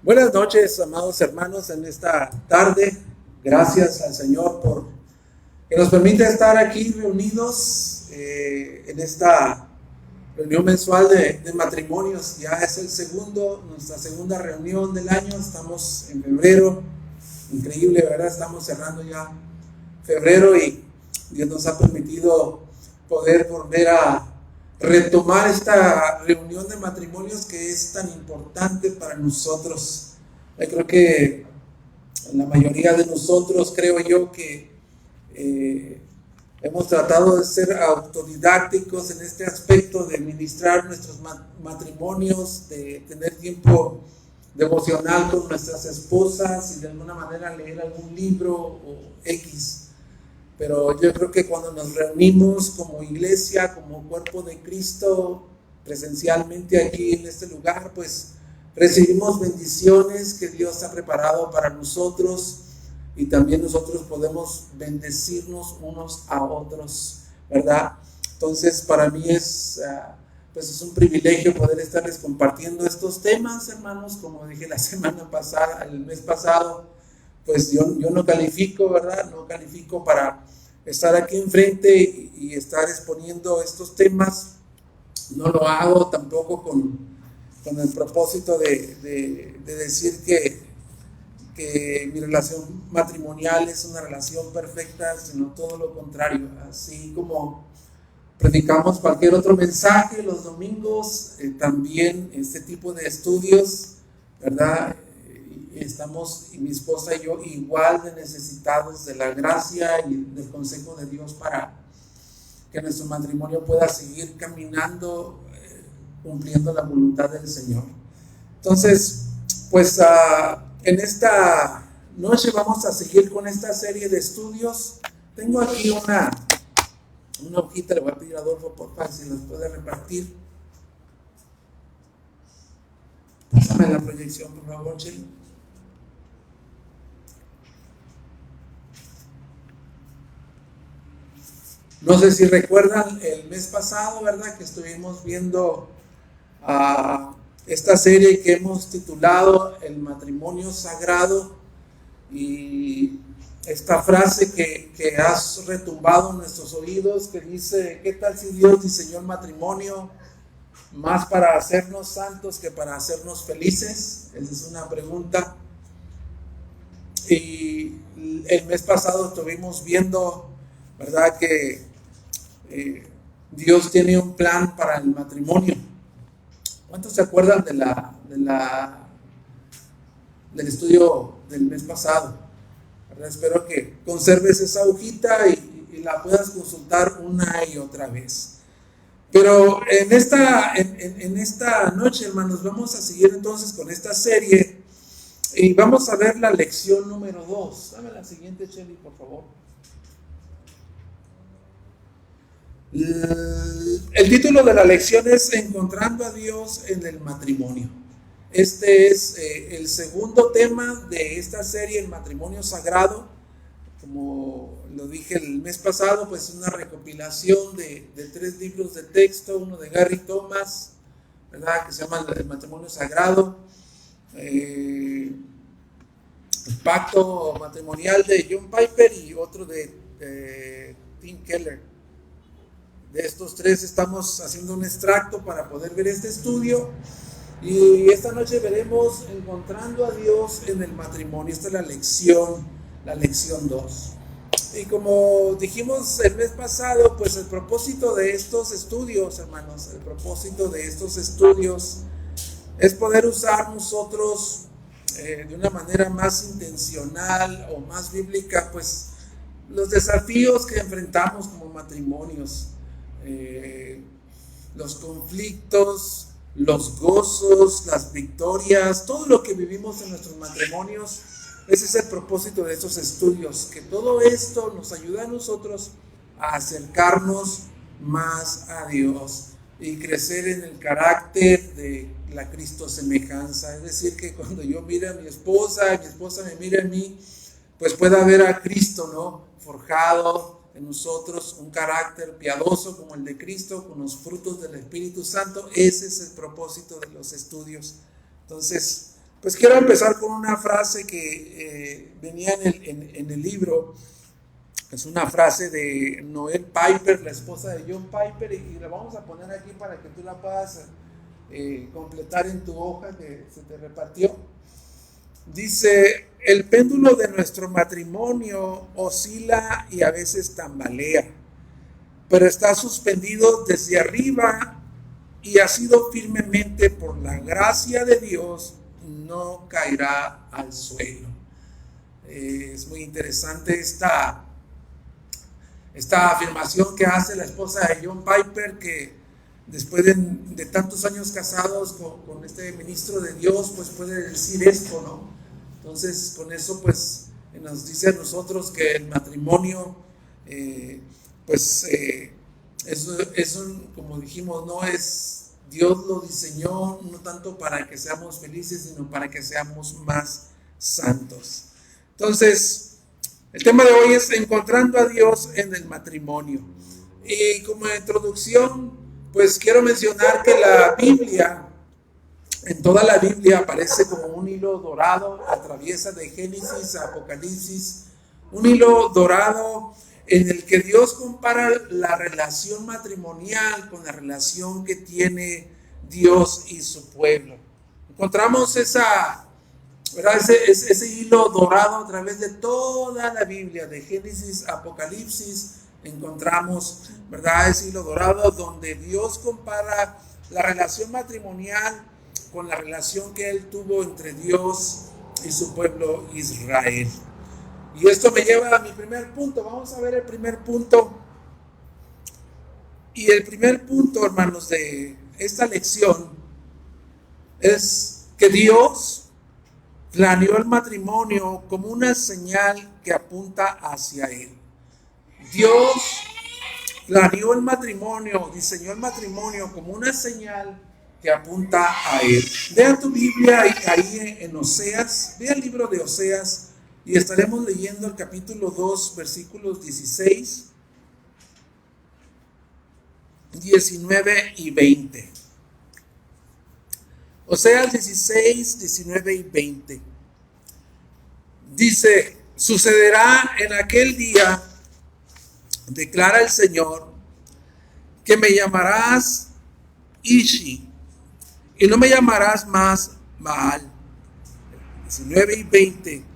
Buenas noches, amados hermanos, en esta tarde. Gracias al Señor por que nos permite estar aquí reunidos en esta reunión mensual de matrimonios. Ya es nuestra segunda reunión del año. Estamos en febrero. Increíble, ¿verdad? Estamos cerrando ya febrero y Dios nos ha permitido poder volver a retomar esta reunión de matrimonios que es tan importante para nosotros. Yo creo que la mayoría de nosotros, creo yo, que hemos tratado de ser autodidácticos en este aspecto de ministrar nuestros matrimonios, de tener tiempo devocional con nuestras esposas y de alguna manera leer algún libro o X. Pero yo creo que cuando nos reunimos como iglesia, como cuerpo de Cristo, presencialmente aquí en este lugar, pues recibimos bendiciones que Dios ha preparado para nosotros y también nosotros podemos bendecirnos unos a otros, ¿verdad? Entonces para mí es un privilegio poder estarles compartiendo estos temas, hermanos. Como dije la semana pasada, el mes pasado, pues yo no califico, ¿verdad? No califico para estar aquí enfrente y estar exponiendo estos temas. No lo hago tampoco con el propósito de decir que mi relación matrimonial es una relación perfecta, sino todo lo contrario. Así como predicamos cualquier otro mensaje los domingos, también este tipo de estudios, ¿verdad? Estamos, mi esposa y yo, igual de necesitados de la gracia y del consejo de Dios para que nuestro matrimonio pueda seguir caminando, cumpliendo la voluntad del Señor. Entonces, pues en esta noche vamos a seguir con esta serie de estudios. Tengo aquí una hojita, le voy a pedir a Adolfo, por favor, si las puede repartir. Pásame la proyección, por favor, Chelo. No sé si recuerdan el mes pasado, ¿verdad? Que estuvimos viendo esta serie que hemos titulado El matrimonio sagrado, y esta frase que has retumbado en nuestros oídos, que dice: ¿qué tal si Dios diseñó el matrimonio más para hacernos santos que para hacernos felices? Esa es una pregunta. Y el mes pasado estuvimos viendo, ¿verdad?, que Dios tiene un plan para el matrimonio. ¿Cuántos se acuerdan del estudio del mes pasado? ¿Verdad? Espero que conserves esa hojita y la puedas consultar una y otra vez. Pero en esta noche, hermanos, vamos a seguir entonces con esta serie y vamos a ver la lección número 2. Dame la siguiente, Shelly, por favor. El título de la lección es Encontrando a Dios en el matrimonio. Este es el segundo tema de esta serie, el matrimonio sagrado. Como lo dije el mes pasado, pues es una recopilación de 3 libros de texto, uno de Gary Thomas, ¿verdad?, que se llama El matrimonio sagrado, el pacto matrimonial de John Piper y otro de Tim Keller. De estos 3 estamos haciendo un extracto para poder ver este estudio, y esta noche veremos Encontrando a Dios en el matrimonio. Esta es la lección 2. Y como dijimos el mes pasado, pues el propósito de estos estudios, hermanos, es poder usar nosotros de una manera más intencional o más bíblica, pues los desafíos que enfrentamos como matrimonios, los conflictos, los gozos, las victorias, todo lo que vivimos en nuestros matrimonios. Ese es el propósito de estos estudios, que todo esto nos ayuda a nosotros a acercarnos más a Dios y crecer en el carácter de la Cristo semejanza. Es decir, que cuando yo mire a mi esposa me mire a mí, pues pueda ver a Cristo, ¿no?, forjado en nosotros, un carácter piadoso como el de Cristo, con los frutos del Espíritu Santo. Ese es el propósito de los estudios. Entonces, Pues quiero empezar con una frase que venía en el libro. Es una frase de Noel Piper, la esposa de John Piper, y la vamos a poner aquí para que tú la puedas completar en tu hoja que se te repartió. Dice: el péndulo de nuestro matrimonio oscila y a veces tambalea, pero está suspendido desde arriba y asido firmemente por la gracia de Dios, no caerá al suelo. Es muy interesante esta afirmación que hace la esposa de John Piper, que después de tantos años casados con este ministro de Dios, pues puede decir esto, ¿no? Entonces, con eso, pues, nos dice a nosotros que el matrimonio, como dijimos, no es, Dios lo diseñó no tanto para que seamos felices, sino para que seamos más santos. Entonces, el tema de hoy es encontrando a Dios en el matrimonio. Y como introducción, pues quiero mencionar que la Biblia, en toda la Biblia aparece como un hilo dorado, atraviesa de Génesis a Apocalipsis, un hilo dorado en el que Dios compara la relación matrimonial con la relación que tiene Dios y su pueblo. Encontramos ese hilo dorado a través de toda la Biblia, de Génesis a Apocalipsis. Encontramos, ¿verdad?, ese hilo dorado donde Dios compara la relación matrimonial con la relación que Él tuvo entre Dios y su pueblo Israel. Y esto me lleva a mi primer punto. Vamos a ver el primer punto. Y el primer punto, hermanos, de esta lección es que Dios planeó el matrimonio como una señal que apunta hacia Él. Dios planeó el matrimonio, diseñó el matrimonio como una señal que apunta a Él. Vean tu Biblia ahí en Oseas, ve el libro de Oseas y estaremos leyendo el capítulo 2, versículos 16, 19 y 20. Oseas 16, 19 y 20. Dice: sucederá en aquel día, declara el Señor, que me llamarás Ishi, y no me llamarás más Baal. 19 y 20.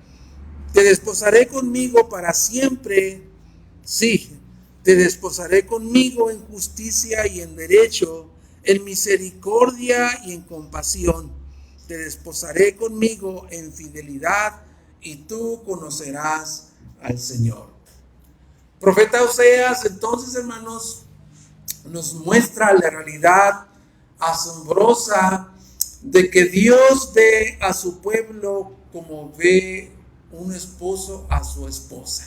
Te desposaré conmigo para siempre. Sí, te desposaré conmigo en justicia y en derecho, en misericordia y en compasión. Te desposaré conmigo en fidelidad y tú conocerás al Señor. Profeta Oseas, entonces, hermanos, nos muestra la realidad asombrosa de que Dios ve a su pueblo como ve un esposo a su esposa.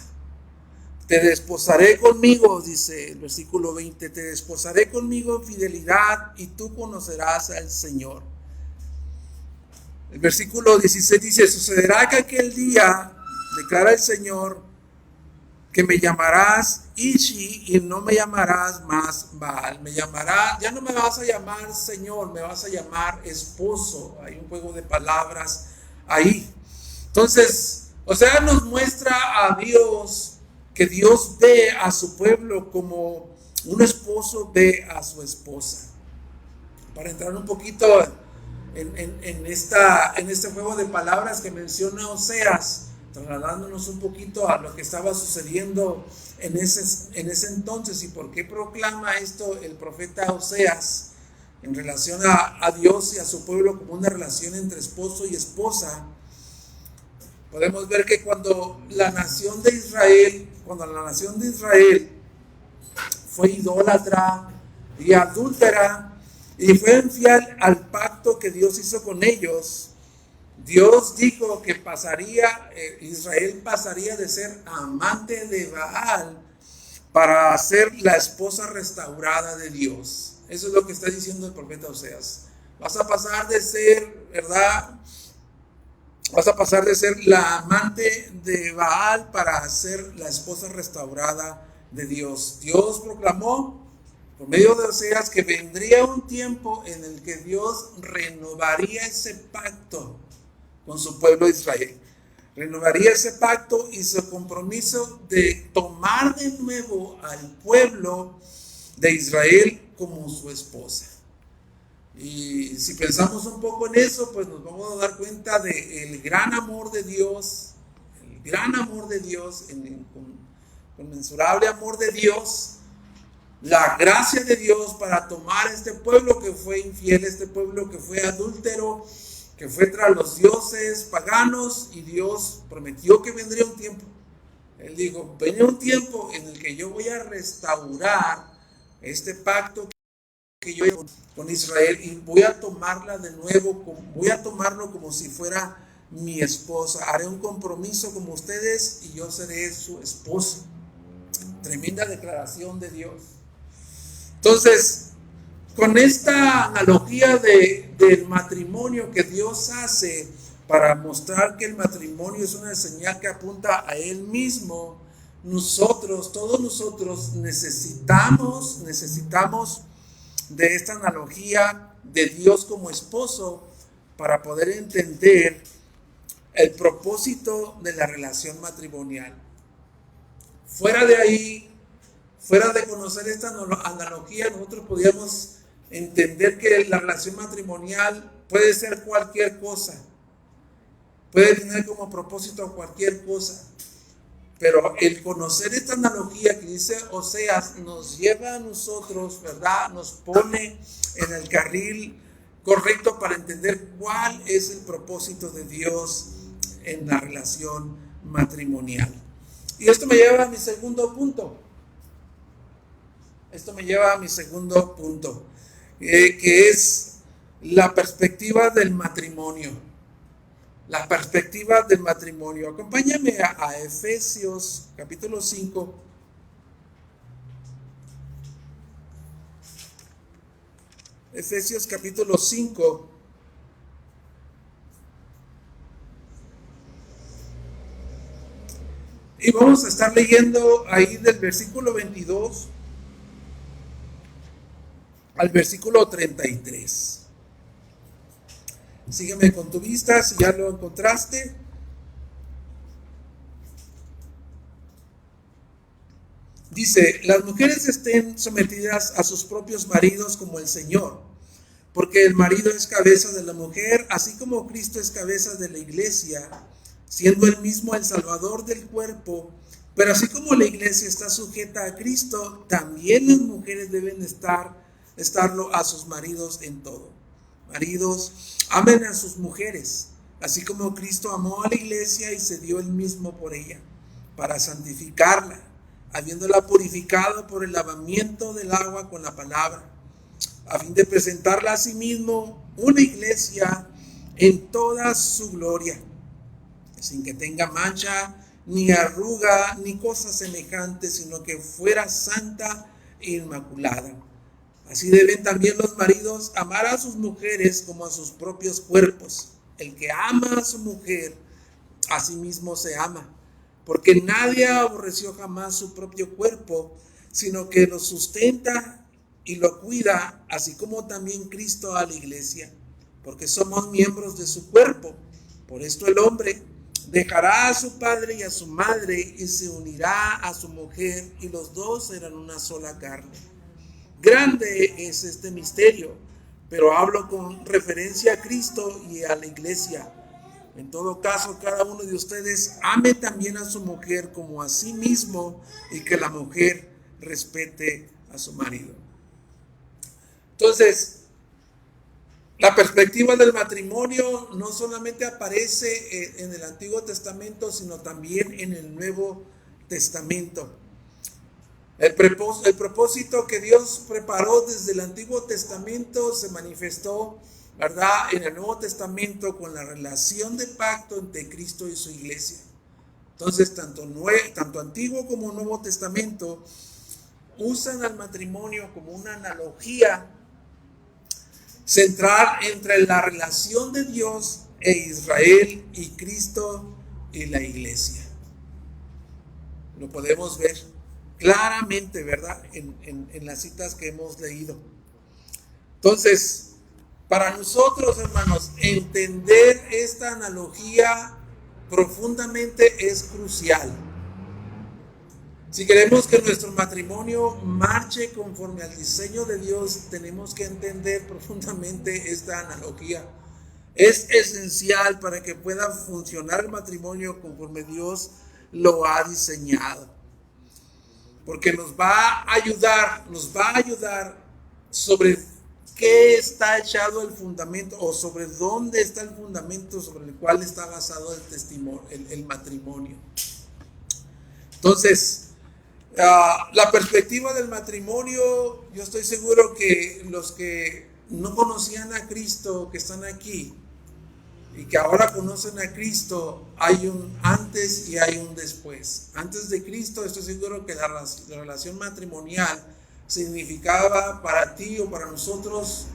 Te desposaré conmigo, dice el versículo 20, te desposaré conmigo en fidelidad y tú conocerás al Señor. El versículo 16 dice: sucederá que aquel día, declara el Señor, que me llamarás Ishi y no me llamarás más Baal. Ya no me vas a llamar Señor, me vas a llamar esposo. Hay un juego de palabras ahí. Entonces, Oseas nos muestra a Dios, que Dios ve a su pueblo como un esposo ve a su esposa. Para entrar un poquito en este juego de palabras que menciona Oseas, trasladándonos un poquito a lo que estaba sucediendo en ese entonces y por qué proclama esto el profeta Oseas en relación a Dios y a su pueblo como una relación entre esposo y esposa. Podemos ver que cuando la nación de Israel fue idólatra y adúltera y fue infiel al pacto que Dios hizo con ellos, Dios dijo que Israel pasaría de ser amante de Baal para ser la esposa restaurada de Dios. Eso es lo que está diciendo el profeta Oseas. Vas a pasar de ser, ¿verdad? Vas a pasar de ser la amante de Baal para ser la esposa restaurada de Dios. Dios proclamó por medio de Oseas que vendría un tiempo en el que Dios renovaría ese pacto con su pueblo de Israel. Renovaría ese pacto y su compromiso de tomar de nuevo al pueblo de Israel como su esposa. Y si pensamos un poco en eso, pues nos vamos a dar cuenta del gran amor de Dios, el gran amor de Dios, el conmensurable amor de Dios, la gracia de Dios para tomar este pueblo que fue infiel, este pueblo que fue adúltero, que fue tras los dioses paganos, y Dios prometió que vendría un tiempo. Él dijo, vendrá un tiempo en el que yo voy a restaurar este pacto que yo hice con Israel y voy a tomarla de nuevo, voy a tomarlo como si fuera mi esposa. Haré un compromiso con ustedes y yo seré su esposo. Tremenda declaración de Dios. Entonces, con esta analogía del matrimonio que Dios hace para mostrar que el matrimonio es una señal que apunta a Él mismo, todos nosotros necesitamos de esta analogía de Dios como esposo para poder entender el propósito de la relación matrimonial. Fuera de ahí, fuera de conocer esta analogía, nosotros podríamos entender que la relación matrimonial puede ser cualquier cosa, puede tener como propósito cualquier cosa, pero el conocer esta analogía que dice Oseas nos lleva a nosotros, ¿verdad? Nos pone en el carril correcto para entender cuál es el propósito de Dios en la relación matrimonial. Y esto me lleva a mi segundo punto. Que es la perspectiva del matrimonio. La perspectiva del matrimonio. Acompáñame a Efesios capítulo 5. Efesios capítulo 5. Y vamos a estar leyendo ahí del versículo 22 al versículo 33. Sígueme con tu vista si ya lo encontraste. Dice, las mujeres estén sometidas a sus propios maridos como el Señor, porque el marido es cabeza de la mujer, así como Cristo es cabeza de la iglesia, siendo él mismo el Salvador del cuerpo. Pero así como la iglesia está sujeta a Cristo, también las mujeres deben estarlo a sus maridos en todo. Maridos, amen a sus mujeres, así como Cristo amó a la iglesia y se dio él mismo por ella, para santificarla, habiéndola purificado por el lavamiento del agua con la palabra, a fin de presentarla a sí mismo una iglesia en toda su gloria, sin que tenga mancha, ni arruga, ni cosa semejante, sino que fuera santa e inmaculada. Así deben también los maridos amar a sus mujeres como a sus propios cuerpos. El que ama a su mujer, a sí mismo se ama, porque nadie aborreció jamás su propio cuerpo, sino que lo sustenta y lo cuida, así como también Cristo a la iglesia, porque somos miembros de su cuerpo. Por esto el hombre dejará a su padre y a su madre y se unirá a su mujer, y los dos serán una sola carne. Grande es este misterio, pero hablo con referencia a Cristo y a la iglesia. En todo caso, cada uno de ustedes ame también a su mujer como a sí mismo, y que la mujer respete a su marido. Entonces, la perspectiva del matrimonio no solamente aparece en el Antiguo Testamento, sino también en el Nuevo Testamento. El propósito que Dios preparó desde el Antiguo Testamento se manifestó, ¿verdad?, en el Nuevo Testamento con la relación de pacto entre Cristo y su iglesia. Entonces, tanto Antiguo como Nuevo Testamento usan al matrimonio como una analogía central entre la relación de Dios e Israel y Cristo y la iglesia. Lo podemos ver claramente, ¿verdad?, en las citas que hemos leído. Entonces, Para nosotros, hermanos, entender esta analogía profundamente es crucial. Si queremos que nuestro matrimonio marche conforme al diseño de Dios, tenemos que entender profundamente esta analogía. Es esencial para que pueda funcionar el matrimonio conforme Dios lo ha diseñado. Porque nos va a ayudar sobre qué está echado el fundamento, o sobre dónde está el fundamento sobre el cual está basado el matrimonio. Entonces, la perspectiva del matrimonio, yo estoy seguro que los que no conocían a Cristo, que están aquí y que ahora conocen a Cristo, hay un antes y hay un después. Antes de Cristo, estoy seguro que la relación matrimonial significaba para ti o para nosotros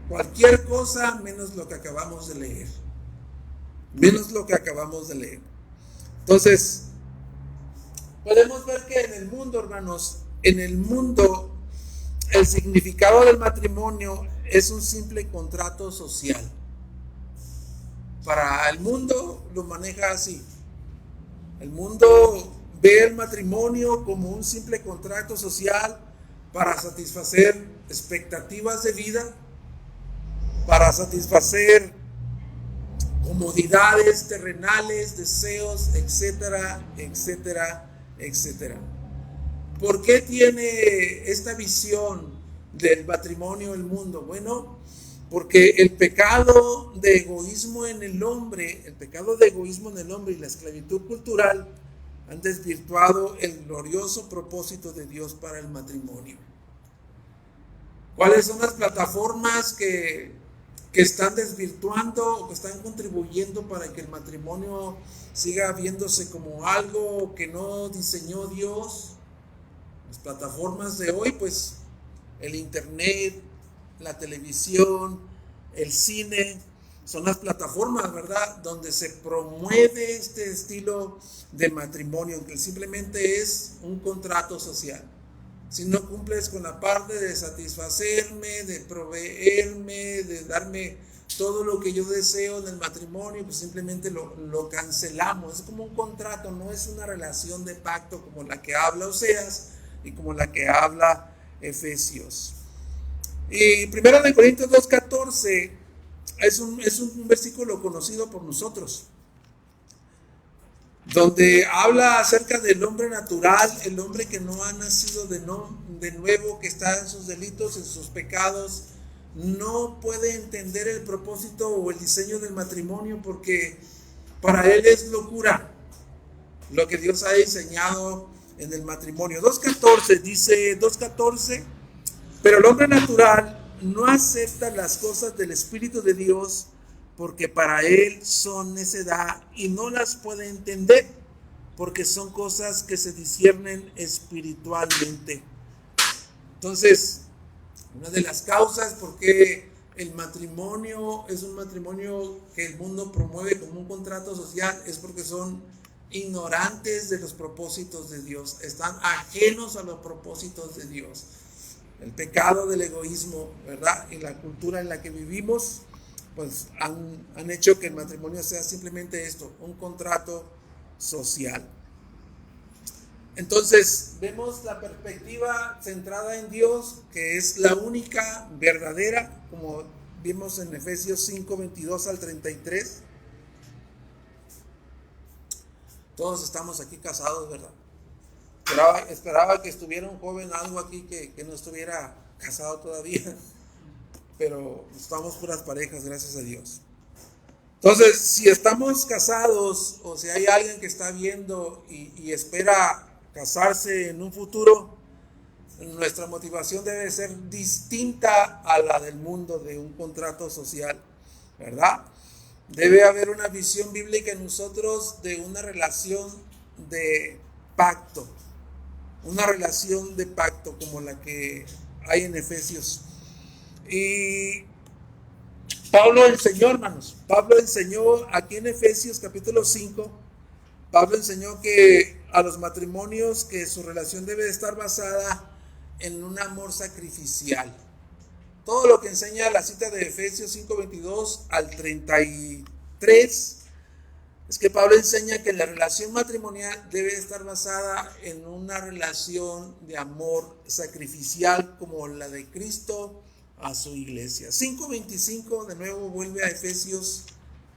cualquier cosa menos lo que acabamos de leer. Entonces, podemos ver que en el mundo, hermanos, el significado del matrimonio es un simple contrato social. Para el mundo lo maneja así. El mundo ve el matrimonio como un simple contrato social para satisfacer expectativas de vida, para satisfacer comodidades terrenales, deseos, etcétera, etcétera, etcétera. ¿Por qué tiene esta visión del matrimonio el mundo? Bueno, porque el pecado de egoísmo en el hombre y la esclavitud cultural han desvirtuado el glorioso propósito de Dios para el matrimonio. ¿Cuáles son las plataformas que están desvirtuando o que están contribuyendo para que el matrimonio siga viéndose como algo que no diseñó Dios? Las plataformas de hoy, pues el internet, la televisión, el cine, son las plataformas, ¿verdad?, donde se promueve este estilo de matrimonio, que simplemente es un contrato social. Si no cumples con la parte de satisfacerme, de proveerme, de darme todo lo que yo deseo en el matrimonio, pues simplemente lo cancelamos. Es como un contrato, no es una relación de pacto como la que habla Oseas y como la que habla Efesios. Y 1 Corintios 2:14 es un versículo conocido por nosotros, donde habla acerca del hombre natural, el hombre que no ha nacido de nuevo, que está en sus delitos, en sus pecados, no puede entender el propósito o el diseño del matrimonio, porque para él es locura lo que Dios ha diseñado en el matrimonio. 2:14 dice, pero el hombre natural no acepta las cosas del Espíritu de Dios, porque para él son necedad y no las puede entender, porque son cosas que se disciernen espiritualmente. Entonces, una de las causas por qué el matrimonio es un matrimonio que el mundo promueve como un contrato social es porque son ignorantes de los propósitos de Dios, están ajenos a los propósitos de Dios. El pecado del egoísmo, ¿verdad?, y la cultura en la que vivimos, pues han hecho que el matrimonio sea simplemente esto, un contrato social. Entonces, vemos la perspectiva centrada en Dios, que es la única verdadera, como vimos en Efesios 5:22 al 33. Todos estamos aquí casados, ¿verdad? Esperaba que estuviera un joven algo aquí que no estuviera casado todavía, pero estamos puras parejas, gracias a Dios. Entonces, si estamos casados o si hay alguien que está viendo y espera casarse en un futuro, nuestra motivación debe ser distinta a la del mundo de un contrato social, ¿verdad? Debe haber una visión bíblica en nosotros de una relación de pacto, como la que hay en Efesios. Y Pablo enseñó, hermanos, aquí en Efesios capítulo 5, Pablo enseñó que a los matrimonios que su relación debe estar basada en un amor sacrificial. todo lo que enseña la cita de Efesios 5:22 al 33, es que Pablo enseña que la relación matrimonial debe estar basada en una relación de amor sacrificial como la de Cristo a su iglesia. 5:25, de nuevo vuelve a Efesios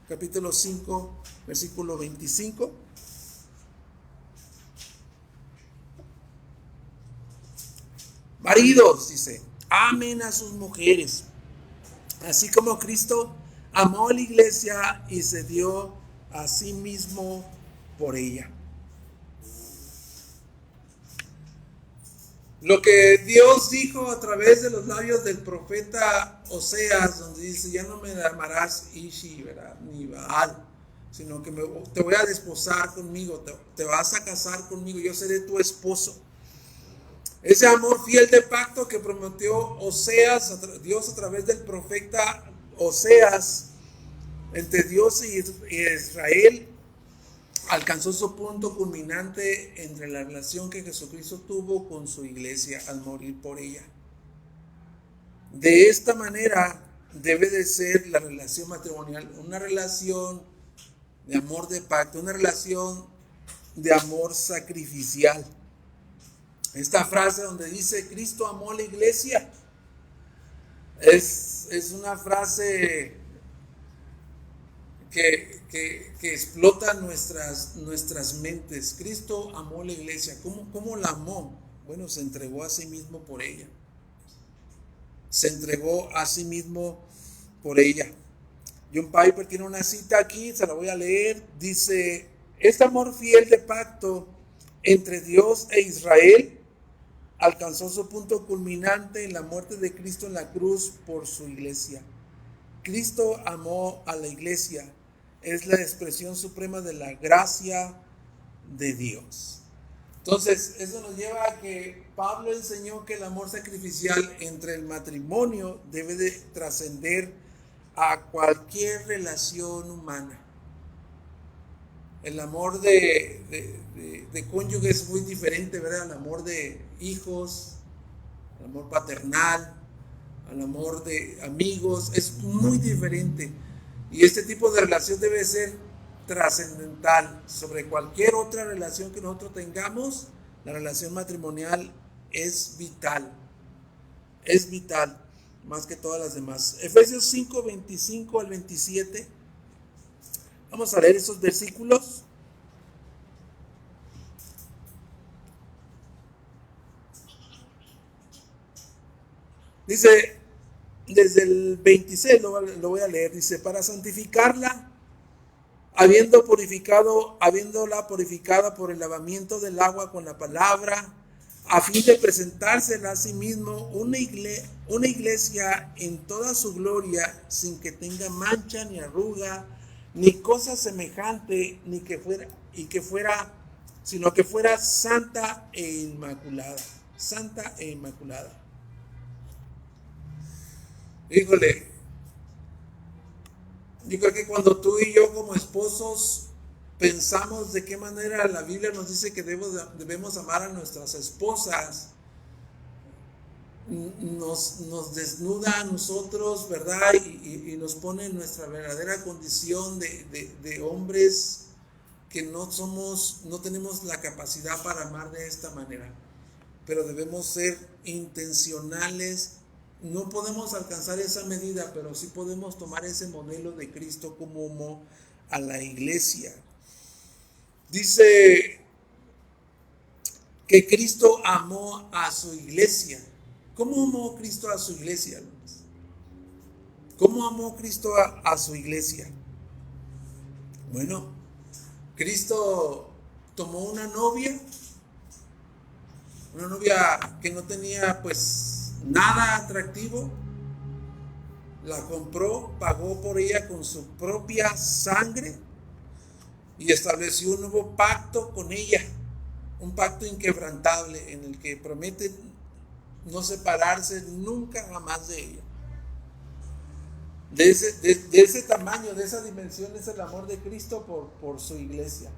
capítulo 5, versículo 25. Maridos, dice, amen a sus mujeres, así como Cristo amó a la iglesia y se dio a sí mismo por ella. Lo que Dios dijo a través de los labios del profeta Oseas, donde dice, ya no me llamarás Ishi, ¿verdad?, ni Baal, sino que te voy a desposar conmigo, te vas a casar conmigo, yo seré tu esposo. Ese amor fiel de pacto que prometió Oseas, Dios a través del profeta Oseas, entre Dios y Israel, alcanzó su punto culminante entre la relación que Jesucristo tuvo con su iglesia al morir por ella. De esta manera debe de ser la relación matrimonial, una relación de amor de pacto, una relación de amor sacrificial. Esta frase donde dice Cristo amó a la iglesia es una frase que explota nuestras mentes. Cristo amó a la iglesia. ¿Cómo la amó? Bueno, se entregó a sí mismo por ella. Se entregó a sí mismo por ella. John Piper tiene una cita aquí, se la voy a leer. Dice, este amor fiel de pacto entre Dios e Israel alcanzó su punto culminante en la muerte de Cristo en la cruz por su iglesia. Cristo amó a la iglesia. Es la expresión suprema de la gracia de Dios. Entonces, eso nos lleva a que Pablo enseñó que el amor sacrificial entre el matrimonio debe de trascender a cualquier relación humana. El amor de cónyuge es muy diferente, ¿verdad? El amor de hijos, el amor paternal, el amor de amigos, es muy diferente. Y este tipo de relación debe ser trascendental sobre cualquier otra relación que nosotros tengamos. La relación matrimonial es vital más que todas las demás. Efesios 5, 25 al 27. Vamos a leer esos versículos. Dice, desde el 26 lo voy a leer. Dice, para santificarla, habiéndola purificada por el lavamiento del agua con la palabra, a fin de presentársela a sí mismo una iglesia en toda su gloria, sin que tenga mancha ni arruga, ni cosa semejante, sino que fuera santa e inmaculada. Santa e inmaculada. Híjole, yo creo que cuando tú y yo como esposos pensamos de qué manera la Biblia nos dice que debemos amar a nuestras esposas, nos desnuda a nosotros, ¿verdad? Y nos pone en nuestra verdadera condición de hombres que no tenemos la capacidad para amar de esta manera, pero debemos ser intencionales. No podemos alcanzar esa medida, pero sí podemos tomar ese modelo de Cristo como amó a la iglesia. Dice que Cristo amó a su iglesia. ¿Cómo amó Cristo a su iglesia? ¿Cómo amó Cristo a su iglesia? Bueno, Cristo tomó una novia que no tenía pues nada atractivo, la compró, pagó por ella con su propia sangre y estableció un nuevo pacto con ella, un pacto inquebrantable en el que promete no separarse nunca jamás de ella. De ese tamaño, de esa dimensión es el amor de Cristo por su iglesia.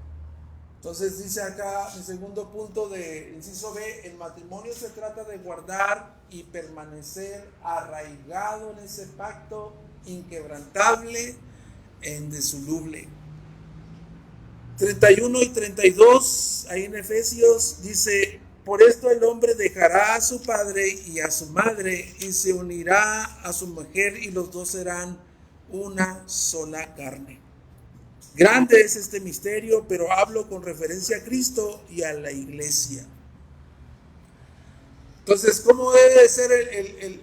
Entonces dice acá, el segundo punto de inciso B, el matrimonio se trata de guardar y permanecer arraigado en ese pacto inquebrantable e indisoluble. 31 y 32, ahí en Efesios, dice: por esto el hombre dejará a su padre y a su madre y se unirá a su mujer y los dos serán una sola carne. Grande es este misterio, pero hablo con referencia a Cristo y a la iglesia. Entonces, ¿cómo debe ser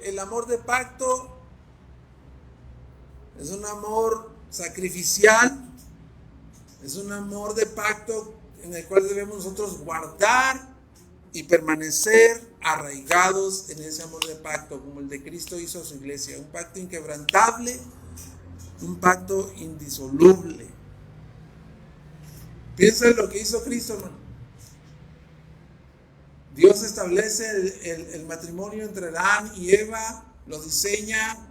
el amor de pacto? Es un amor sacrificial, es un amor de pacto en el cual debemos nosotros guardar y permanecer arraigados en ese amor de pacto, como el de Cristo hizo a su iglesia. Un pacto inquebrantable, un pacto indisoluble. Piensa en lo que hizo Cristo, hermano. Dios establece el matrimonio entre Adán y Eva, lo diseña,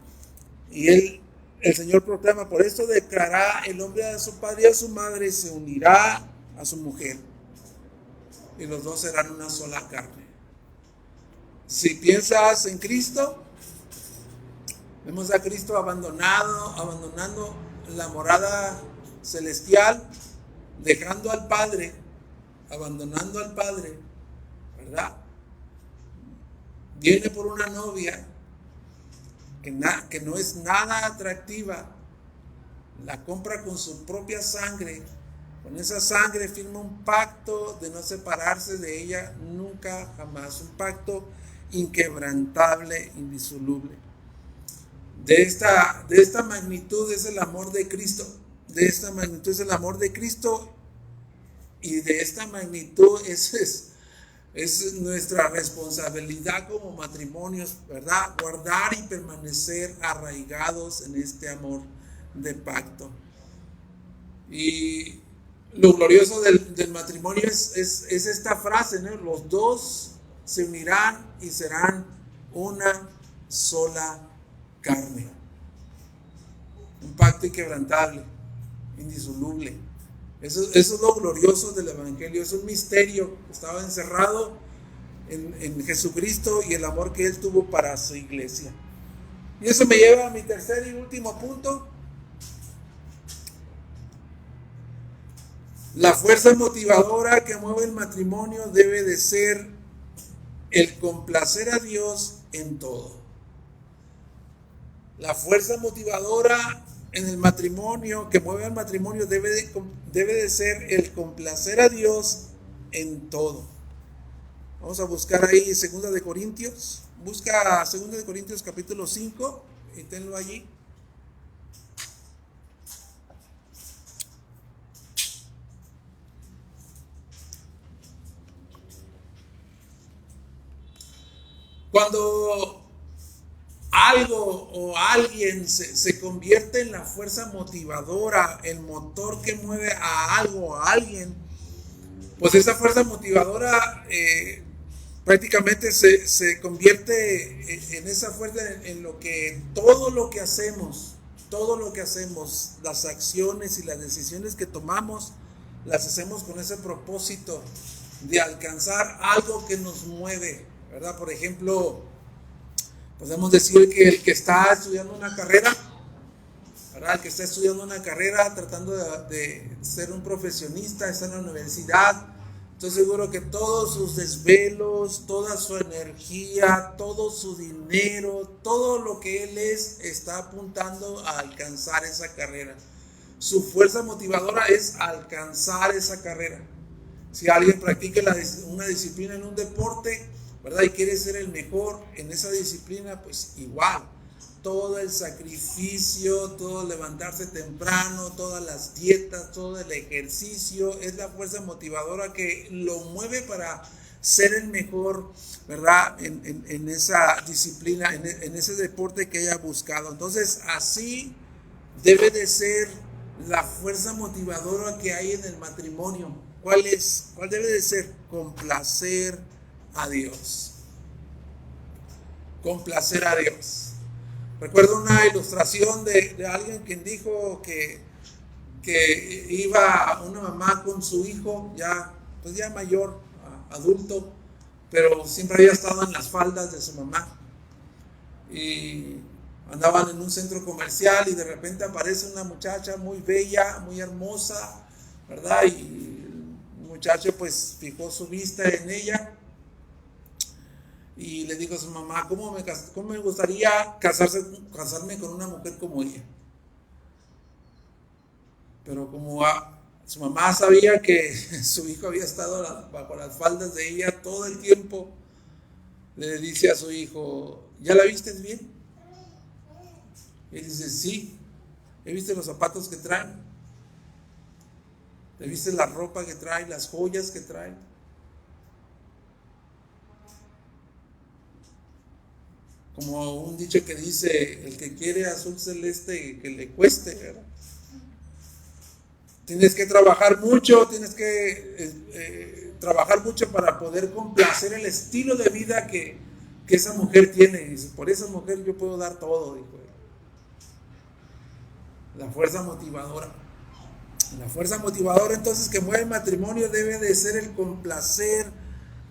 y el Señor proclama: por esto declarará el hombre a su padre y a su madre, se unirá a su mujer, y los dos serán una sola carne. Si piensas en Cristo, vemos a Cristo abandonando la morada celestial, dejando al Padre, abandonando al Padre, ¿verdad? Viene por una novia que no es nada atractiva, la compra con su propia sangre. Con esa sangre firma un pacto de no separarse de ella nunca, jamás. Un pacto inquebrantable, indisoluble. De esta magnitud es el amor de Cristo. De esta magnitud es el amor de Cristo. Y de esta magnitud es nuestra responsabilidad como matrimonios, ¿verdad? Guardar y permanecer arraigados en este amor de pacto. Y lo glorioso del matrimonio es esta frase, ¿no? Los dos se unirán y serán una sola carne. Un pacto inquebrantable, indisoluble. Eso es lo glorioso del Evangelio. Es un misterio que estaba encerrado en Jesucristo y el amor que Él tuvo para su iglesia. Y eso me lleva a mi tercer y último punto. La fuerza motivadora que mueve el matrimonio debe de ser el complacer a Dios en todo. La fuerza motivadora en el matrimonio, que mueve al matrimonio, debe de ser el complacer a Dios en todo. Vamos a buscar ahí 2 de Corintios. Busca 2 de Corintios capítulo 5 y tenlo allí. Cuando algo o alguien se convierte en la fuerza motivadora, el motor que mueve a algo o a alguien, pues esa fuerza motivadora prácticamente se convierte en esa fuerza en lo que todo lo que hacemos, las acciones y las decisiones que tomamos, las hacemos con ese propósito de alcanzar algo que nos mueve, ¿verdad? Por ejemplo, podemos decir que el que está estudiando una carrera, ¿verdad? El que está estudiando una carrera tratando de ser un profesionista, está en la universidad, estoy seguro que todos sus desvelos, toda su energía, todo su dinero, todo lo que él está apuntando a alcanzar esa carrera. Su fuerza motivadora es alcanzar esa carrera. Si alguien practica una disciplina en un deporte, ¿verdad? Y quiere ser el mejor en esa disciplina, pues igual. Todo el sacrificio, todo levantarse temprano, todas las dietas, todo el ejercicio, es la fuerza motivadora que lo mueve para ser el mejor, ¿verdad? En esa disciplina, en ese deporte que haya buscado. Entonces, así debe de ser la fuerza motivadora que hay en el matrimonio. ¿Cuál debe de ser? Complacer a Dios. Complacer a Dios. Recuerdo una ilustración de alguien quien dijo que que iba una mamá con su hijo, ya, pues ya mayor, adulto, pero siempre había estado en las faldas de su mamá. Y andaban en un centro comercial y de repente aparece una muchacha muy bella, muy hermosa, ¿verdad? Y el muchacho pues fijó su vista en ella y le dijo a su mamá, ¿cómo me gustaría casarme con una mujer como ella? Pero como su mamá sabía que su hijo había estado bajo las faldas de ella todo el tiempo, le dice a su hijo, ¿ya la vistes bien? Y él dice, sí, ¿he visto los zapatos que trae? ¿He visto la ropa que trae, las joyas que trae? Como un dicho que dice, el que quiere azul celeste, que le cueste, ¿verdad? Tienes que trabajar mucho, tienes que trabajar mucho para poder complacer el estilo de vida que esa mujer tiene. Y dice, por esa mujer yo puedo dar todo, dijo él. La fuerza motivadora. La fuerza motivadora entonces que mueve el matrimonio debe de ser el complacer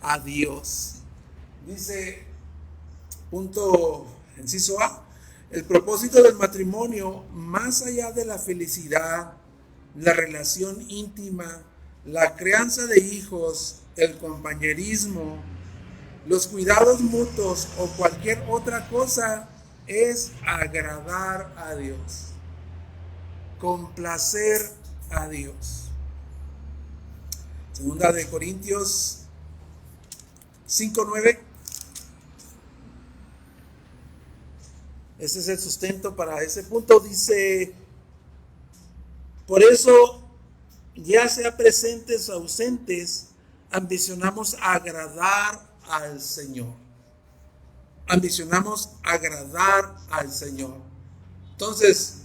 a Dios. Dice, punto inciso A, el propósito del matrimonio, más allá de la felicidad, la relación íntima, la crianza de hijos, el compañerismo, los cuidados mutuos o cualquier otra cosa, es agradar a Dios, complacer a Dios. Segunda de Corintios 5:9. Ese es el sustento para ese punto. Dice, por eso, ya sea presentes o ausentes, ambicionamos agradar al Señor. Ambicionamos agradar al Señor. Entonces,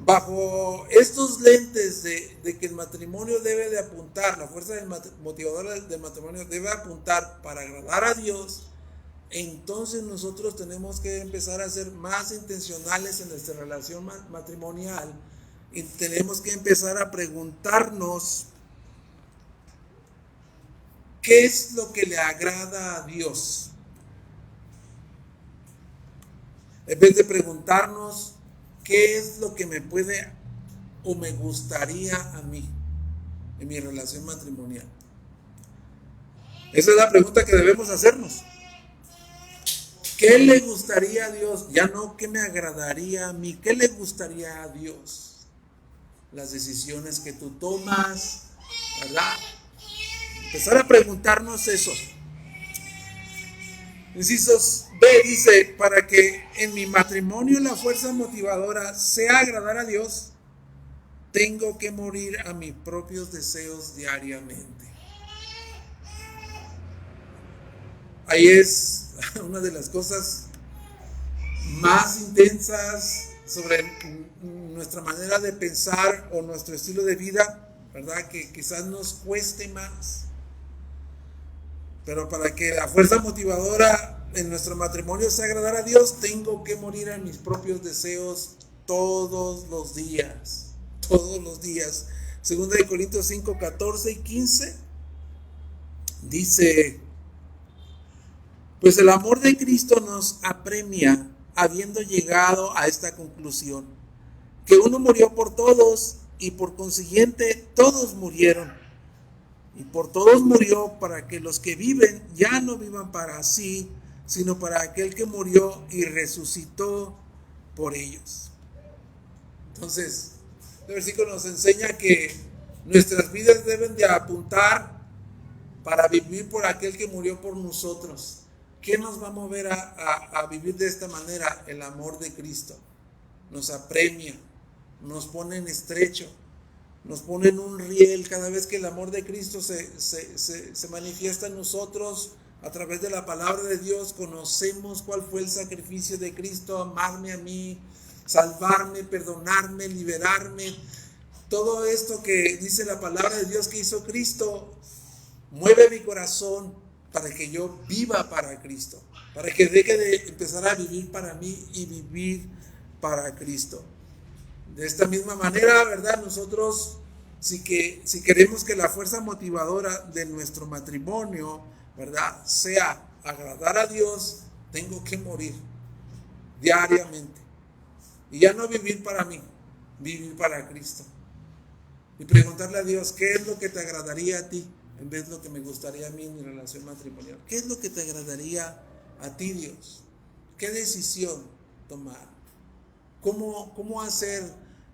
bajo estos lentes de que el matrimonio debe de apuntar, la fuerza motivadora del matrimonio debe apuntar para agradar a Dios, entonces nosotros tenemos que empezar a ser más intencionales en nuestra relación matrimonial y tenemos que empezar a preguntarnos qué es lo que le agrada a Dios. En vez de preguntarnos qué es lo que me puede o me gustaría a mí en mi relación matrimonial. Esa es la pregunta que debemos hacernos. ¿Qué le gustaría a Dios? Ya no qué me agradaría a mí. ¿Qué le gustaría a Dios? Las decisiones que tú tomas, ¿verdad? Empezar a preguntarnos eso. Incisos B dice, para que en mi matrimonio la fuerza motivadora sea agradar a Dios, tengo que morir a mis propios deseos diariamente. Ahí es una de las cosas más intensas sobre nuestra manera de pensar o nuestro estilo de vida, ¿verdad? Que quizás nos cueste más. Pero para que la fuerza motivadora en nuestro matrimonio sea agradar a Dios, tengo que morir a mis propios deseos todos los días. Todos los días. Segunda de Corintios 5, 14 y 15 dice, pues el amor de Cristo nos apremia, habiendo llegado a esta conclusión, que uno murió por todos y por consiguiente todos murieron. Y por todos murió para que los que viven ya no vivan para sí, sino para aquel que murió y resucitó por ellos. Entonces, el versículo nos enseña que nuestras vidas deben de apuntar para vivir por aquel que murió por nosotros. ¿Qué nos va a mover a vivir de esta manera? El amor de Cristo. Nos apremia, nos pone en estrecho, nos pone en un riel. Cada vez que el amor de Cristo se manifiesta en nosotros a través de la palabra de Dios, conocemos cuál fue el sacrificio de Cristo, amarme a mí, salvarme, perdonarme, liberarme. Todo esto que dice la palabra de Dios que hizo Cristo, mueve mi corazón para que yo viva para Cristo, para que deje de empezar a vivir para mí y vivir para Cristo. De esta misma manera, ¿verdad? Nosotros, si queremos que la fuerza motivadora de nuestro matrimonio, ¿verdad?, sea agradar a Dios, tengo que morir diariamente. Y ya no vivir para mí, vivir para Cristo. Y preguntarle a Dios, ¿qué es lo que te agradaría a ti? En vez de lo que me gustaría a mí en mi relación matrimonial. ¿Qué es lo que te agradaría a ti, Dios? ¿Qué decisión tomar? ¿Cómo hacer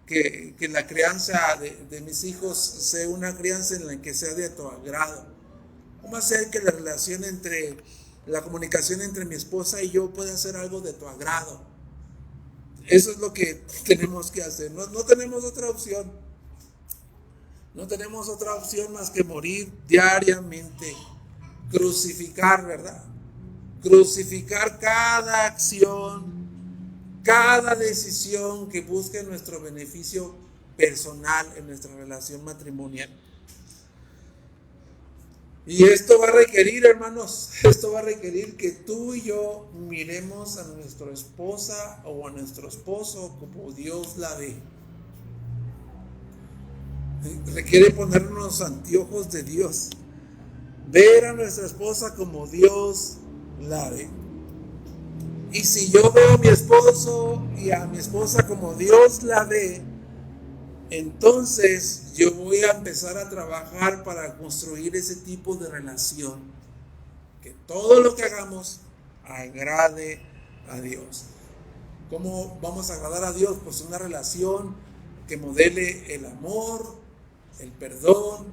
que la crianza de mis hijos sea una crianza en la que sea de tu agrado? ¿Cómo hacer que la comunicación entre mi esposa y yo pueda ser algo de tu agrado? Eso es lo que tenemos que hacer. No tenemos otra opción. No tenemos otra opción más que morir diariamente. Crucificar, ¿verdad? Crucificar cada acción, cada decisión que busque nuestro beneficio personal en nuestra relación matrimonial. Y esto va a requerir, hermanos, que tú y yo miremos a nuestra esposa o a nuestro esposo como Dios la ve. Requiere ponernos los anteojos de Dios, ver a nuestra esposa como Dios la ve. Y si yo veo a mi esposo y a mi esposa como Dios la ve, entonces yo voy a empezar a trabajar para construir ese tipo de relación. Que todo lo que hagamos agrade a Dios. ¿Cómo vamos a agradar a Dios? Pues una relación que modele el amor, el perdón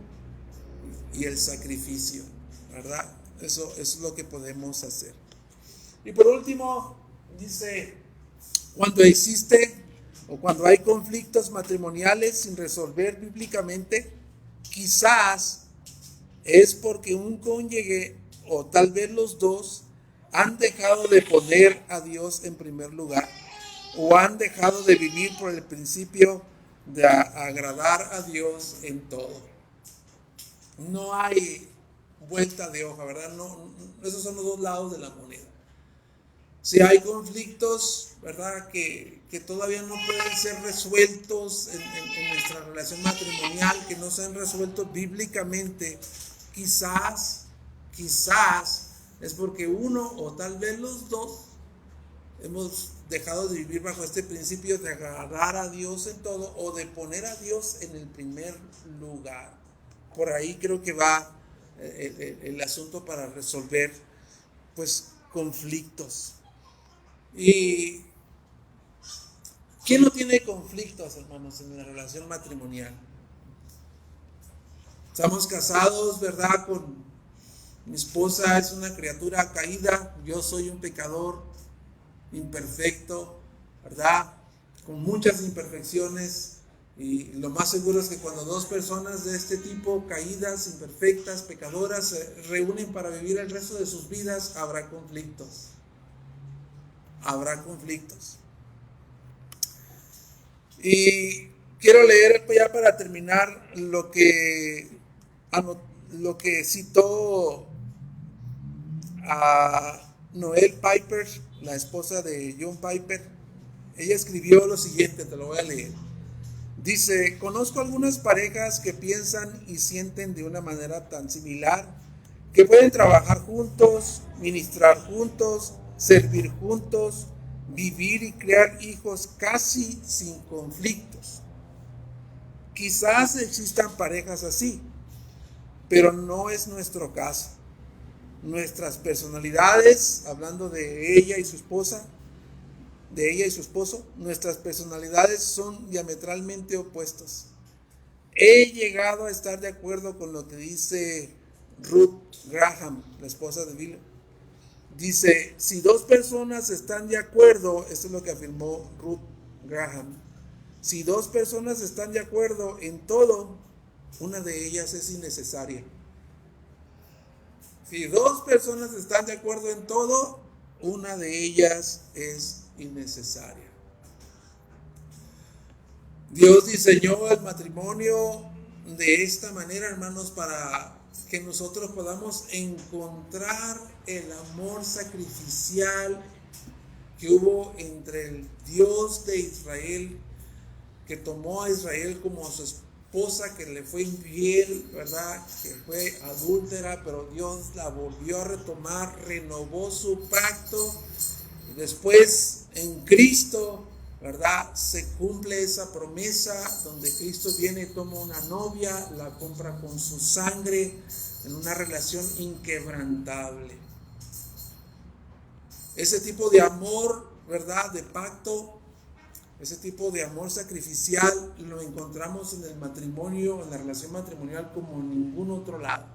y el sacrificio, ¿verdad? Eso es lo que podemos hacer. Y por último, dice, cuando hay conflictos matrimoniales sin resolver bíblicamente, quizás es porque un cónyuge o tal vez los dos han dejado de poner a Dios en primer lugar o han dejado de vivir por el principio de agradar a Dios en todo. No hay vuelta de hoja, ¿verdad? No, esos son los dos lados de la moneda. Si hay conflictos, ¿verdad?, que todavía no pueden ser resueltos en nuestra relación matrimonial, que no se han resuelto bíblicamente, quizás es porque uno o tal vez los dos hemos dejado de vivir bajo este principio de agradar a Dios en todo o de poner a Dios en el primer lugar. Por ahí creo que va el asunto para resolver pues conflictos. ¿Y quién no tiene conflictos, hermanos, en la relación matrimonial? Estamos casados, ¿verdad? Mi esposa es una criatura caída, yo soy un pecador imperfecto, ¿verdad? Con muchas imperfecciones, y lo más seguro es que cuando dos personas de este tipo, caídas, imperfectas, pecadoras, se reúnen para vivir el resto de sus vidas, habrá conflictos. Y quiero leer ya para terminar lo que citó a Noel Piper, la esposa de John Piper. Ella escribió lo siguiente, te lo voy a leer. Dice: conozco algunas parejas que piensan y sienten de una manera tan similar que pueden trabajar juntos, ministrar juntos, servir juntos, vivir y crear hijos casi sin conflictos. Quizás existan parejas así, pero no es nuestro caso. Nuestras personalidades, hablando de ella y su esposa, de ella y su esposo, nuestras personalidades son diametralmente opuestas. He llegado a estar de acuerdo con lo que dice Ruth Graham, la esposa de Bill. Dice: si dos personas están de acuerdo, esto es lo que afirmó Ruth Graham, si dos personas están de acuerdo en todo, una de ellas es innecesaria. Si dos personas están de acuerdo en todo, una de ellas es innecesaria. Dios diseñó el matrimonio de esta manera, hermanos, para que nosotros podamos encontrar el amor sacrificial que hubo entre el Dios de Israel, que tomó a Israel como su esposa, que le fue infiel, ¿verdad? Que fue adúltera, pero Dios la volvió a retomar, renovó su pacto. Y después en Cristo, ¿verdad? Se cumple esa promesa donde Cristo viene y toma una novia, la compra con su sangre en una relación inquebrantable. Ese tipo de amor, ¿verdad? De pacto, ese tipo de amor sacrificial lo encontramos en el matrimonio, en la relación matrimonial como en ningún otro lado.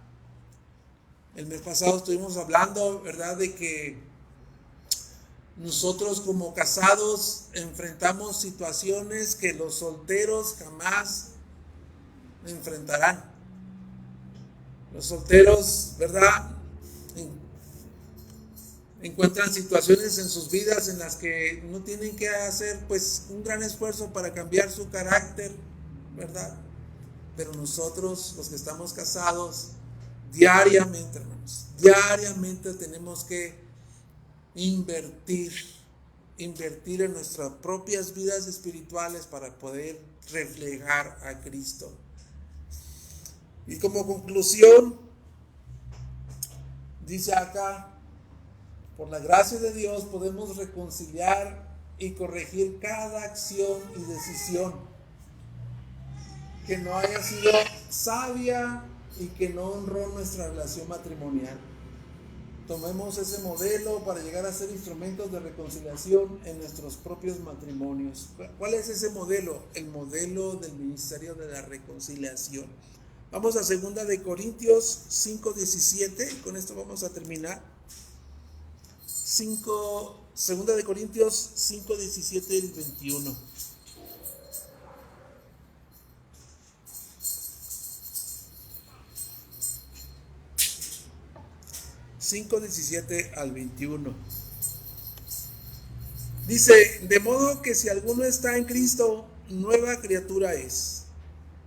El mes pasado estuvimos hablando, ¿verdad? De que nosotros como casados enfrentamos situaciones que los solteros jamás enfrentarán. Los solteros, ¿verdad? Encuentran situaciones en sus vidas en las que no tienen que hacer pues un gran esfuerzo para cambiar su carácter, ¿verdad? Pero nosotros, los que estamos casados, diariamente, hermanos, diariamente tenemos que invertir en nuestras propias vidas espirituales para poder reflejar a Cristo. Y como conclusión, dice acá: por la gracia de Dios podemos reconciliar y corregir cada acción y decisión que no haya sido sabia y que no honró nuestra relación matrimonial. Tomemos ese modelo para llegar a ser instrumentos de reconciliación en nuestros propios matrimonios. ¿Cuál es ese modelo? El modelo del ministerio de la reconciliación. Vamos a 2 de Corintios 5:17, con esto vamos a terminar. 2 de Corintios 5:17 y 21. al 21. Dice: de modo que si alguno está en Cristo, nueva criatura es.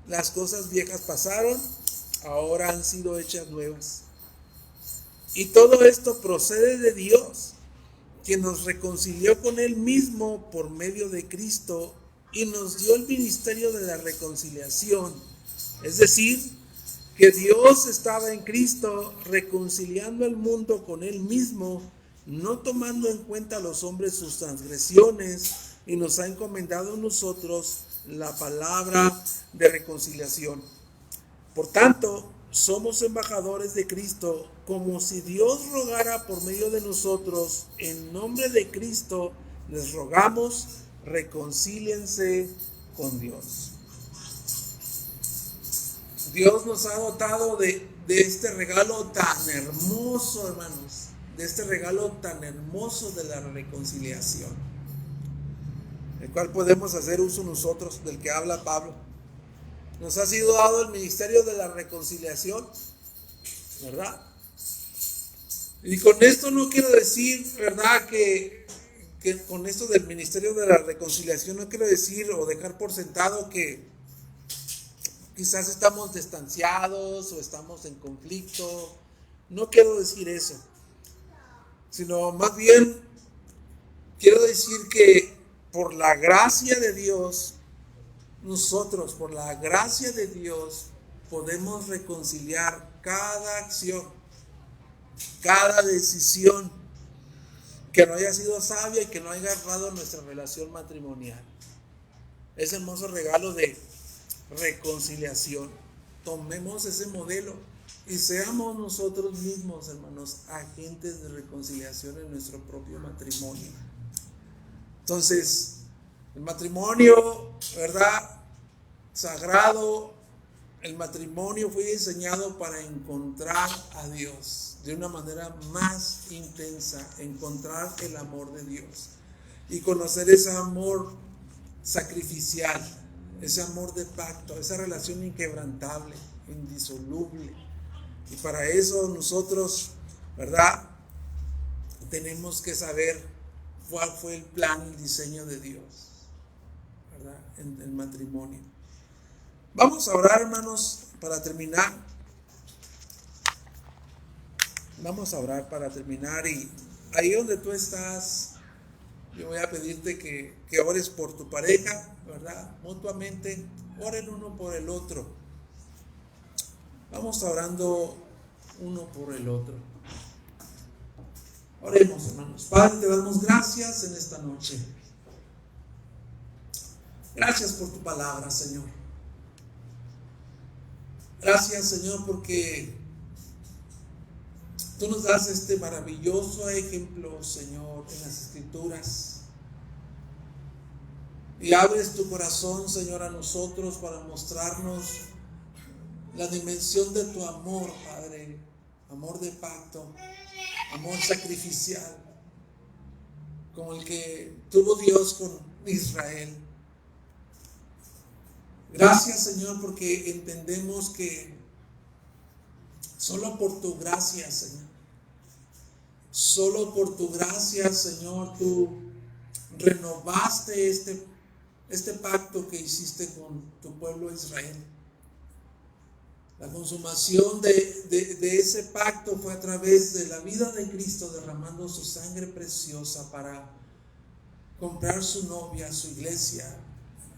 Las cosas viejas pasaron, ahora han sido hechas nuevas. Y todo esto procede de Dios, quien nos reconcilió con Él mismo por medio de Cristo y nos dio el ministerio de la reconciliación. Es decir, que Dios estaba en Cristo reconciliando al mundo con Él mismo, no tomando en cuenta a los hombres sus transgresiones, y nos ha encomendado a nosotros la palabra de reconciliación. Por tanto, somos embajadores de Cristo, como si Dios rogara por medio de nosotros. En nombre de Cristo les rogamos, reconcíliense con Dios. Dios nos ha dotado de este regalo tan hermoso, hermanos, de este regalo tan hermoso de la reconciliación, el cual podemos hacer uso nosotros, del que habla Pablo. Nos ha sido dado el ministerio de la reconciliación, ¿verdad? Y con esto no quiero decir, ¿verdad?, que con esto del ministerio de la reconciliación no quiero decir o dejar por sentado que quizás estamos distanciados o estamos en conflicto. No quiero decir eso, sino más bien quiero decir que por la gracia de Dios, nosotros, por la gracia de Dios, podemos reconciliar cada acción, cada decisión que no haya sido sabia y que no haya agarrado nuestra relación matrimonial. Ese hermoso regalo de reconciliación. Tomemos ese modelo y seamos nosotros mismos, hermanos, agentes de reconciliación en nuestro propio matrimonio. Entonces, el matrimonio, ¿verdad?, sagrado, el matrimonio fue diseñado para encontrar a Dios de una manera más intensa, encontrar el amor de Dios y conocer ese amor sacrificial, ese amor de pacto, esa relación inquebrantable, indisoluble. Y para eso nosotros, ¿verdad?, tenemos que saber cuál fue el plan, el diseño de Dios, ¿verdad?, en el matrimonio. Vamos a orar, hermanos, para terminar. Vamos a orar para terminar. Y ahí donde tú estás, yo voy a pedirte que ores por tu pareja, ¿verdad? Mutuamente, oren uno por el otro. Vamos orando uno por el otro. Oremos, hermanos. Padre, te damos gracias en esta noche. Gracias por tu palabra, Señor. Gracias, Señor, porque tú nos das este maravilloso ejemplo, Señor, en las Escrituras. Y abres tu corazón, Señor, a nosotros para mostrarnos la dimensión de tu amor, Padre. Amor de pacto, amor sacrificial, como el que tuvo Dios con Israel. Gracias, Señor, porque entendemos que solo por tu gracia, Señor, solo por tu gracia, Señor, tú renovaste este pacto que hiciste con tu pueblo Israel. La consumación de ese pacto fue a través de la vida de Cristo, derramando su sangre preciosa para comprar su novia, su iglesia,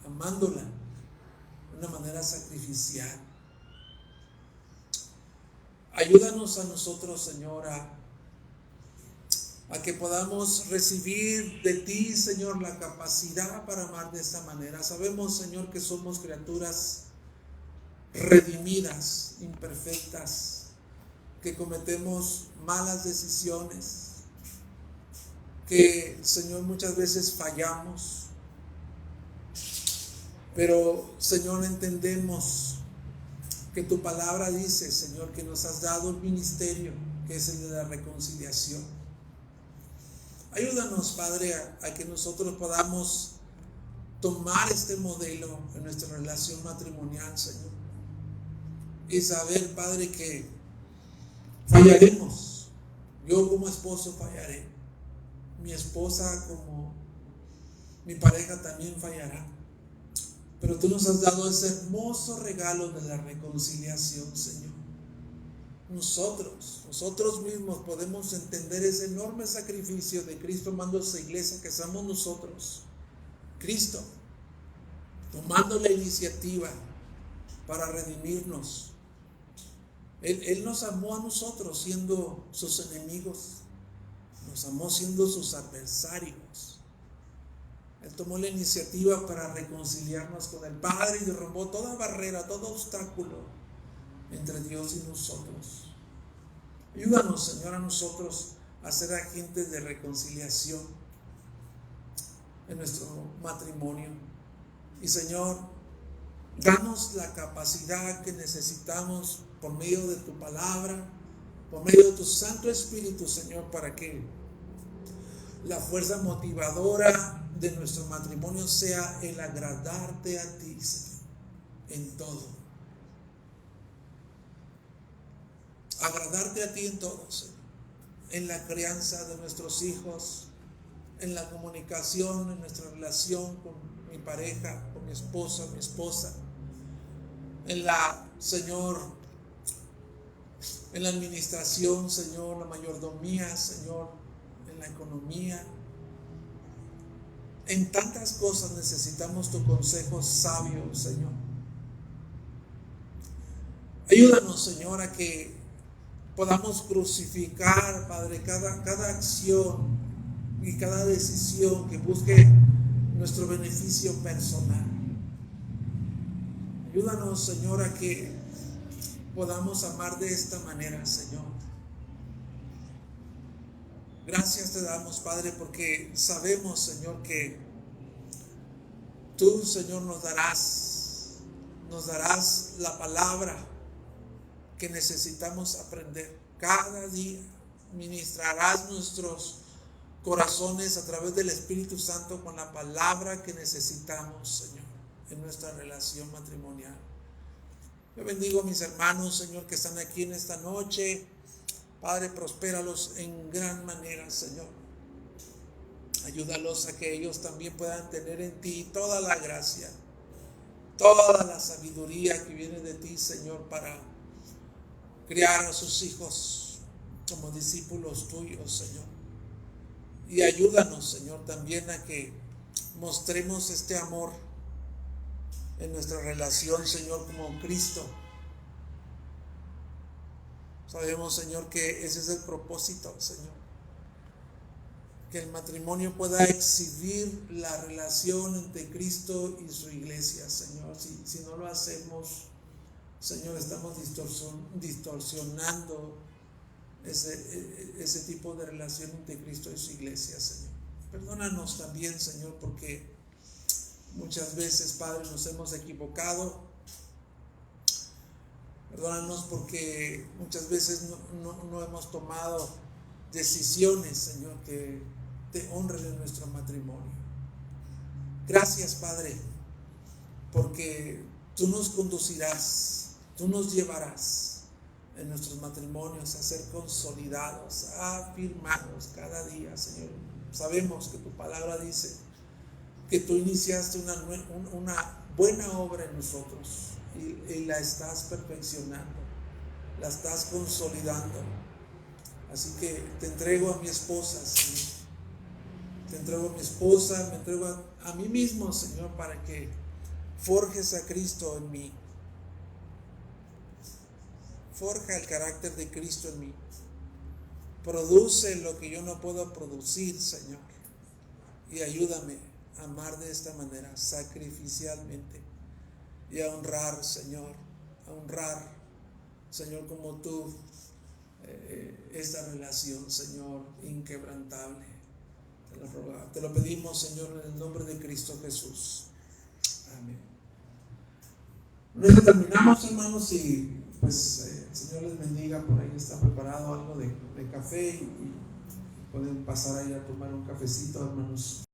amándola de una manera sacrificial. Ayúdanos a nosotros, Señor, a que podamos recibir de ti, Señor, la capacidad para amar de esta manera. Sabemos, Señor, que somos criaturas redimidas, imperfectas, que cometemos malas decisiones, que, Señor, muchas veces fallamos, pero, Señor, entendemos que tu palabra dice, Señor, que nos has dado un ministerio que es el de la reconciliación. Ayúdanos, Padre, a que nosotros podamos tomar este modelo en nuestra relación matrimonial, Señor, y saber, Padre, que fallaremos. Yo como esposo fallaré, mi esposa como mi pareja también fallará, pero tú nos has dado ese hermoso regalo de la reconciliación, Señor. Nosotros mismos podemos entender ese enorme sacrificio de Cristo amando a esa iglesia que somos nosotros. Cristo tomando la iniciativa para redimirnos. Él nos amó a nosotros siendo sus enemigos, nos amó siendo sus adversarios. Él tomó la iniciativa para reconciliarnos con el Padre y derrumbó toda barrera, todo obstáculo entre Dios y nosotros. Ayúdanos, Señor, a nosotros a ser agentes de reconciliación en nuestro matrimonio. Y, Señor, danos la capacidad que necesitamos por medio de tu palabra, por medio de tu Santo Espíritu, Señor, para que la fuerza motivadora de nuestro matrimonio sea el agradarte a ti, Señor, en todo. Agradarte a ti en todo, Señor. En la crianza de nuestros hijos, en la comunicación, en nuestra relación con mi pareja, con mi esposa, en la, Señor, en la administración, Señor, la mayordomía, Señor, en la economía. En tantas cosas necesitamos tu consejo sabio, Señor. Ayúdanos, Señor, a que podamos crucificar, Padre, cada acción y cada decisión que busque nuestro beneficio personal. Ayúdanos, Señor, a que podamos amar de esta manera, Señor. Gracias te damos, Padre, porque sabemos, Señor, que tú, Señor, nos darás la palabra que necesitamos aprender cada día. Ministrarás nuestros corazones a través del Espíritu Santo con la palabra que necesitamos, Señor, en nuestra relación matrimonial. Yo bendigo a mis hermanos, Señor, que están aquí en esta noche. Padre, prospéralos en gran manera, Señor. Ayúdalos a que ellos también puedan tener en ti toda la gracia, toda la sabiduría que viene de ti, Señor, para criar a sus hijos como discípulos tuyos, Señor. Y ayúdanos, Señor, también a que mostremos este amor en nuestra relación, Señor, como Cristo. Sabemos, Señor, que ese es el propósito, Señor. Que el matrimonio pueda exhibir la relación entre Cristo y su iglesia, Señor. Si no lo hacemos, Señor, estamos distorsionando ese tipo de relación entre Cristo y su iglesia, Señor. Perdónanos también, Señor, porque muchas veces, Padre, nos hemos equivocado. Perdónanos porque muchas veces no hemos tomado decisiones, Señor, que te honren en nuestro matrimonio. Gracias, Padre, porque tú nos conducirás, tú nos llevarás en nuestros matrimonios a ser consolidados, afirmados cada día, Señor. Sabemos que tu palabra dice que tú iniciaste una buena obra en nosotros y la estás perfeccionando, la estás consolidando. Así que te entrego a mi esposa, Señor. Te entrego a mi esposa, me entrego a mí mismo, Señor, para que forjes a Cristo en mí. Forja el carácter de Cristo en mí. Produce lo que yo no puedo producir, Señor. Y ayúdame a amar de esta manera, sacrificialmente. Y a honrar, Señor. A honrar, Señor, como tú, esta relación, Señor, inquebrantable. Te lo pedimos, Señor, en el nombre de Cristo Jesús. Amén. Bueno, terminamos, hermanos, y pues el Señor les bendiga. Por ahí está preparado algo de café y pueden pasar ahí a tomar un cafecito, hermanos.